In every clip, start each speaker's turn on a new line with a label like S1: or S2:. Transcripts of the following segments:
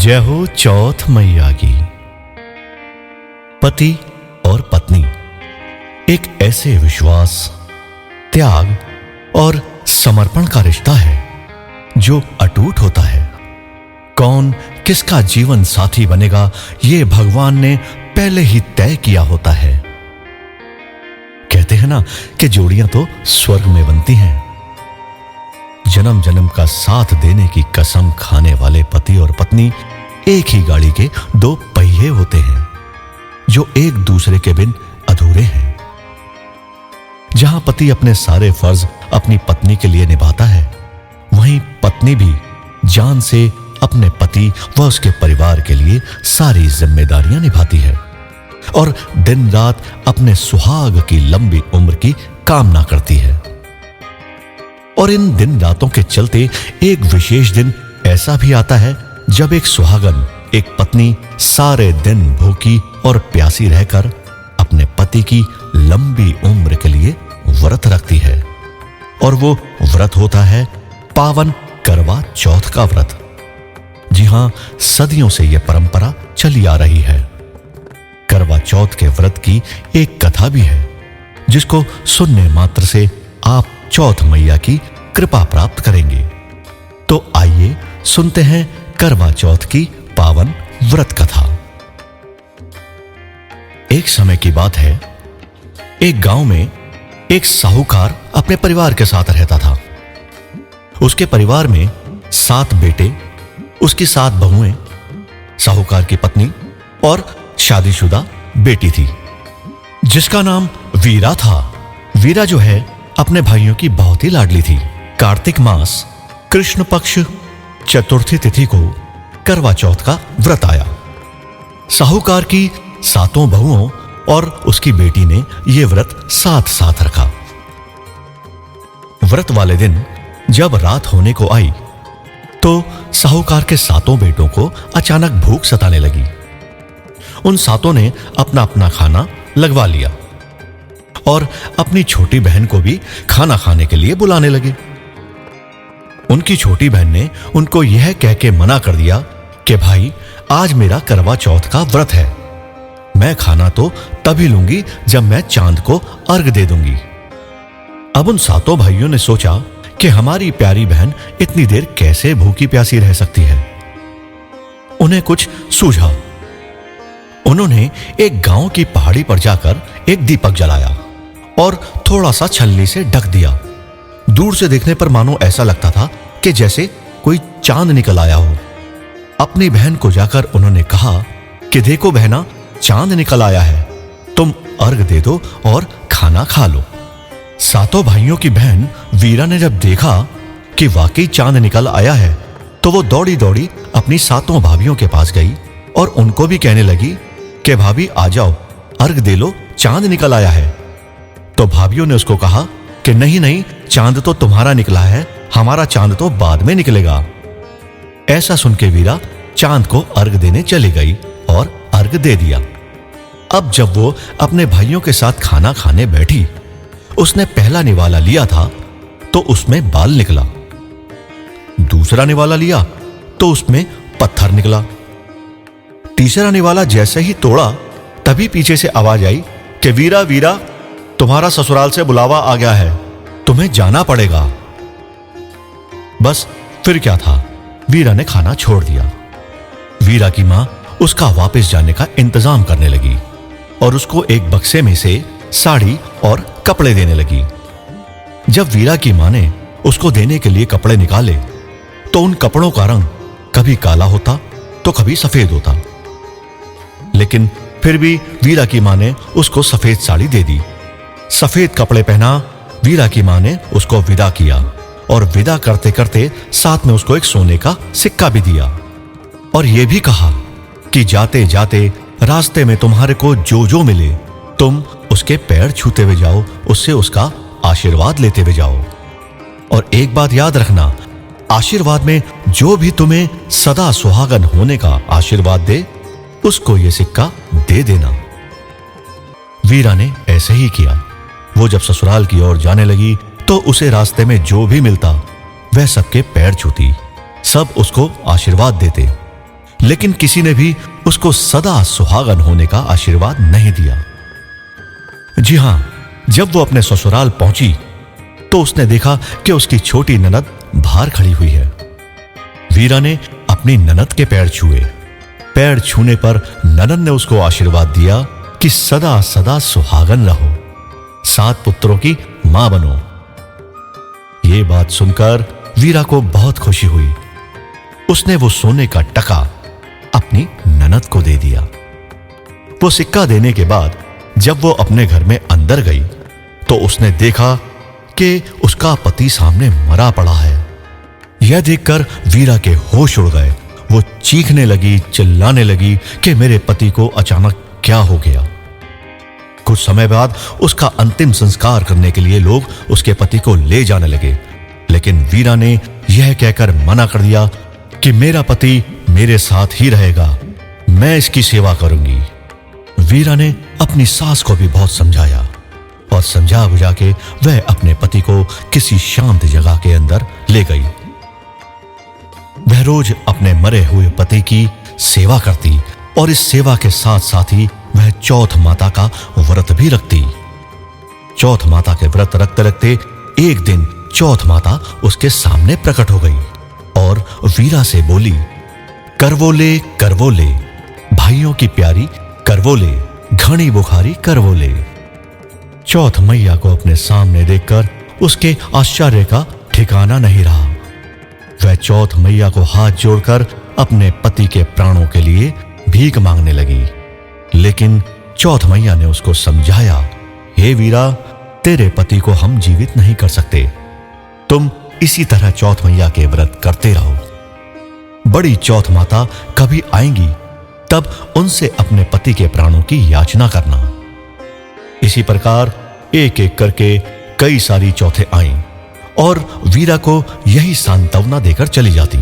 S1: जय हो चौथ मैया की। पति और पत्नी एक ऐसे विश्वास, त्याग और समर्पण का रिश्ता है जो अटूट होता है। कौन किसका जीवन साथी बनेगा, ये भगवान ने पहले ही तय किया होता है। कहते हैं ना कि जोड़ियां तो स्वर्ग में बनती हैं। जन्म जन्म का साथ देने की कसम खाने वाले पति और पत्नी एक ही गाड़ी के दो पहिए होते हैं जो एक दूसरे के बिन अधूरे हैं। जहां पति अपने सारे फर्ज अपनी पत्नी के लिए निभाता है, वहीं पत्नी भी जान से अपने पति व उसके परिवार के लिए सारी जिम्मेदारियां निभाती है और दिन रात अपने सुहाग की लंबी उम्र की कामना करती है। और इन दिन रातों के चलते एक विशेष दिन ऐसा भी आता है जब एक सुहागन, एक पत्नी सारे दिन भूखी और प्यासी रहकर अपने पति की लंबी उम्र के लिए व्रत रखती है। और वो व्रत होता है पावन करवा चौथ का व्रत। जी हां, सदियों से यह परंपरा चली आ रही है। करवा चौथ के व्रत की एक कथा भी है जिसको सुनने मात्र से आप चौथ मैया की कृपा प्राप्त करेंगे। तो आइए सुनते हैं करवा चौथ की पावन व्रत कथा। एक समय की बात है, एक गांव में एक साहूकार अपने परिवार के साथ रहता था। उसके परिवार में 7 बेटे, उसकी 7 बहुएं, साहूकार की पत्नी और शादीशुदा बेटी थी जिसका नाम वीरा था। वीरा जो है अपने भाइयों की बहुत ही लाडली थी। कार्तिक मास कृष्ण पक्ष चतुर्थी तिथि को करवा चौथ का व्रत आया। साहूकार की 7 बहुओं और उसकी बेटी ने यह व्रत साथ साथ रखा। व्रत वाले दिन जब रात होने को आई तो साहूकार के 7 बेटों को अचानक भूख सताने लगी। उन 7 ने अपना अपना खाना लगवा लिया और अपनी छोटी बहन को भी खाना खाने के लिए बुलाने लगे। उनकी छोटी बहन ने उनको यह कह के मना कर दिया कि भाई, आज मेरा करवा चौथ का व्रत है, मैं खाना तो तभी लूंगी जब मैं चांद को अर्घ दे दूंगी। अब उन 7 भाइयों ने सोचा कि हमारी प्यारी बहन इतनी देर कैसे भूखी प्यासी रह सकती है। उन्हें कुछ सूझा। उन्होंने एक गांव की पहाड़ी पर जाकर एक दीपक जलाया और थोड़ा सा छलनी से ढक दिया। दूर से देखने पर मानो ऐसा लगता था कि जैसे कोई चांद निकल आया हो। अपनी बहन को जाकर उन्होंने कहा कि देखो बहना, चांद निकल आया है, तुम अर्घ दे दो और खाना खा लो। 7 भाइयों की बहन वीरा ने जब देखा कि वाकई चांद निकल आया है तो वो दौड़ी दौड़ी अपनी 7 भाभियों के पास गई और उनको भी कहने लगी कि भाभी आ जाओ, अर्घ दे लो, चांद निकल आया है। तो भाभियों ने उसको कहा कि नहीं नहीं, चांद तो तुम्हारा निकला है, हमारा चांद तो बाद में निकलेगा। ऐसा सुन के वीरा चांद को अर्घ देने चली गई और अर्घ दे दिया। अब जब वो अपने भाइयों के साथ खाना खाने बैठी, उसने पहला निवाला लिया था तो उसमें बाल निकला। दूसरा निवाला लिया तो उसमें पत्थर निकला। तीसरा निवाला जैसे ही तोड़ा, तभी पीछे से आवाज आई कि वीरा वीरा, तुम्हारा ससुराल से बुलावा आ गया है, तुम्हें जाना पड़ेगा। बस फिर क्या था, वीरा ने खाना छोड़ दिया। वीरा की मां उसका वापस जाने का इंतजाम करने लगी और उसको एक बक्से में से साड़ी और कपड़े देने लगी। जब वीरा की मां ने उसको देने के लिए कपड़े निकाले तो उन कपड़ों का रंग कभी काला होता तो कभी सफेद होता, लेकिन फिर भी वीरा की मां ने उसको सफेद साड़ी दे दी। सफेद कपड़े पहना वीरा की मां ने उसको विदा किया और विदा करते करते साथ में उसको एक सोने का सिक्का भी दिया और यह भी कहा कि जाते जाते रास्ते में तुम्हारे को जो जो मिले तुम उसके पैर छूते हुए जाओ, उससे उसका आशीर्वाद लेते हुए जाओ। और एक बात याद रखना, आशीर्वाद में जो भी तुम्हें सदा सुहागन होने का आशीर्वाद दे, उसको यह सिक्का दे देना। वीरा ने ऐसे ही किया। वो जब ससुराल की ओर जाने लगी तो उसे रास्ते में जो भी मिलता वह सबके पैर छूती, सब उसको आशीर्वाद देते। लेकिन किसी ने भी उसको सदा सुहागन होने का आशीर्वाद नहीं दिया। जी हां, जब वो अपने ससुराल पहुंची तो उसने देखा कि उसकी छोटी ननद बाहर खड़ी हुई है। वीरा ने अपनी ननद के पैर छुए। पैर छूने पर ननद ने उसको आशीर्वाद दिया कि सदा सदा सुहागन रहो, 7 पुत्रों की मां बनो। ये बात सुनकर वीरा को बहुत खुशी हुई। उसने वो सोने का टका अपनी ननद को दे दिया। वो सिक्का देने के बाद जब वो अपने घर में अंदर गई तो उसने देखा कि उसका पति सामने मरा पड़ा है। यह देखकर वीरा के होश उड़ गए। वो चीखने लगी, चिल्लाने लगी कि मेरे पति को अचानक क्या हो गया। कुछ समय बाद उसका अंतिम संस्कार करने के लिए लोग उसके पति को ले जाने लगे, लेकिन वीरा ने यह कहकर मना कर दिया कि मेरा पति मेरे साथ ही रहेगा, मैं इसकी सेवा करूंगी। वीरा ने अपनी सास को भी बहुत समझाया और समझा बुझा के वह अपने पति को किसी शांत जगह के अंदर ले गई। वह रोज अपने मरे हुए पति की सेवा करती और इस सेवा के साथ साथ ही वह चौथ माता का व्रत भी रखती। चौथ माता के व्रत रखते रखते एक दिन चौथ माता उसके सामने प्रकट हो गई और वीरा से बोली, करवोले करवोले, भाइयों की प्यारी करवोले, घनी बुखारी करवोले। चौथ मैया को अपने सामने देखकर उसके आश्चर्य का ठिकाना नहीं रहा। वह चौथ मैया को हाथ जोड़कर अपने पति के प्राणों के लिए भीख मांगने लगी, लेकिन चौथ मैया ने उसको समझाया, हे वीरा, तेरे पति को हम जीवित नहीं कर सकते, तुम इसी तरह चौथ मैया के व्रत करते रहो। बड़ी चौथ माता कभी आएंगी तब उनसे अपने पति के प्राणों की याचना करना। इसी प्रकार एक एक करके कई सारी चौथे आईं और वीरा को यही सांत्वना देकर चली जाती।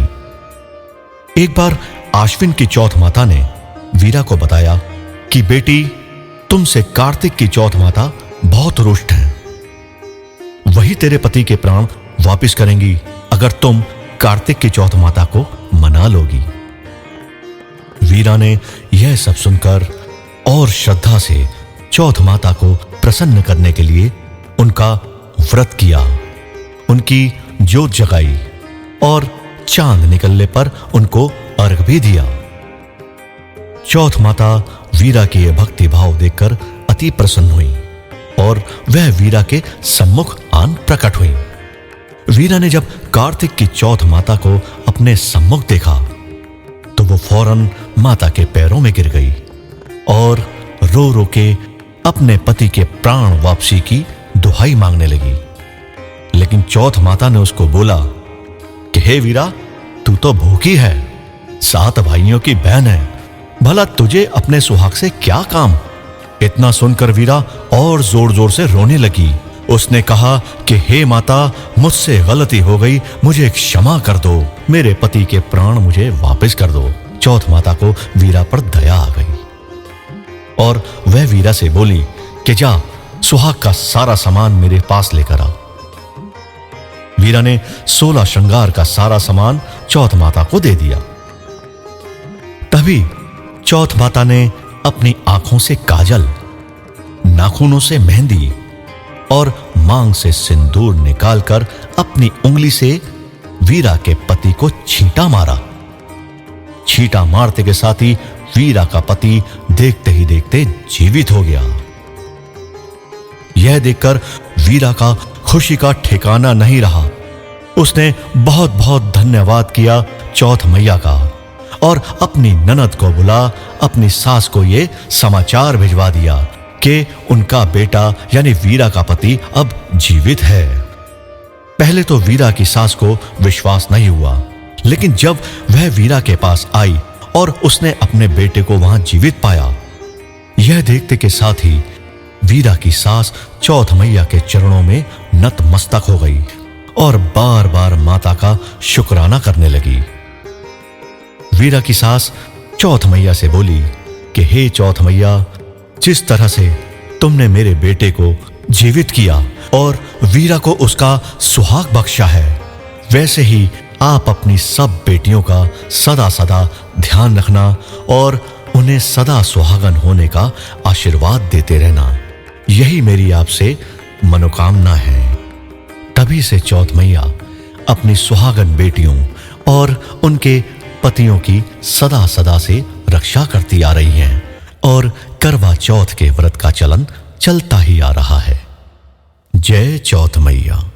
S1: एक बार आश्विन की चौथ माता ने वीरा को बताया कि बेटी, तुमसे कार्तिक की चौथ माता बहुत रुष्ट हैं। वही तेरे पति के प्राण वापिस करेंगी अगर तुम कार्तिक की चौथ माता को मना लोगी। वीरा ने यह सब सुनकर और श्रद्धा से चौथ माता को प्रसन्न करने के लिए उनका व्रत किया, उनकी जोत जगाई और चांद निकलने पर उनको अर्घ भी दिया। चौथ माता वीरा के भक्ति भाव देखकर अति प्रसन्न हुई और वह वीरा के सम्मुख आन प्रकट हुई। वीरा ने जब कार्तिक की चौथ माता को अपने सम्मुख देखा तो वो फौरन माता के पैरों में गिर गई और रो रो के अपने पति के प्राण वापसी की दुहाई मांगने लगी। लेकिन चौथ माता ने उसको बोला कि हे वीरा, तू तो भूखी है, 7 भाइयों की बहन है, भला तुझे अपने सुहाग से क्या काम। इतना सुनकर वीरा और जोर जोर से रोने लगी। उसने कहा कि हे माता, मुझसे गलती हो गई, मुझे क्षमा कर दो, मेरे पति के प्राण मुझे वापस कर दो। चौथ माता को वीरा पर दया आ गई और वह वीरा से बोली कि जा, सुहाग का सारा सामान मेरे पास लेकर आ। वीरा ने 16 श्रृंगार का सारा सामान चौथ माता को दे दिया। तभी चौथ माता ने अपनी आंखों से काजल, नाखूनों से मेहंदी और मांग से सिंदूर निकालकर अपनी उंगली से वीरा के पति को छींटा मारा। छींटा मारते के साथ ही वीरा का पति देखते ही देखते जीवित हो गया। यह देखकर वीरा का खुशी का ठिकाना नहीं रहा। उसने बहुत बहुत धन्यवाद किया चौथ मैया का और अपनी ननद को बुला अपनी सास को यह समाचार भिजवा दिया कि उनका बेटा यानी वीरा का पति अब जीवित है। पहले तो वीरा की सास को विश्वास नहीं हुआ, लेकिन जब वह वीरा के पास आई और उसने अपने बेटे को वहां जीवित पाया, यह देखते के साथ ही वीरा की सास चौथ मैया के चरणों में नतमस्तक हो गई और बार बार माता का शुक्राना करने लगी। वीरा की सास चौथ मैया से बोली कि हे चौथ मैया, जिस तरह से तुमने मेरे बेटे को जीवित किया और वीरा को उसका सुहाग बख्शा है, वैसे ही आप अपनी सब बेटियों का सदा सदा ध्यान रखना और उन्हें सदा सुहागन होने का आशीर्वाद देते रहना। यही मेरी आपसे मनोकामना है। तभी से चौथ मैया अपनी सुहागन बेटियों और उनके पतियों की सदा सदा से रक्षा करती आ रही हैं और करवा चौथ के व्रत का चलन चलता ही आ रहा है। जय चौथ मैया।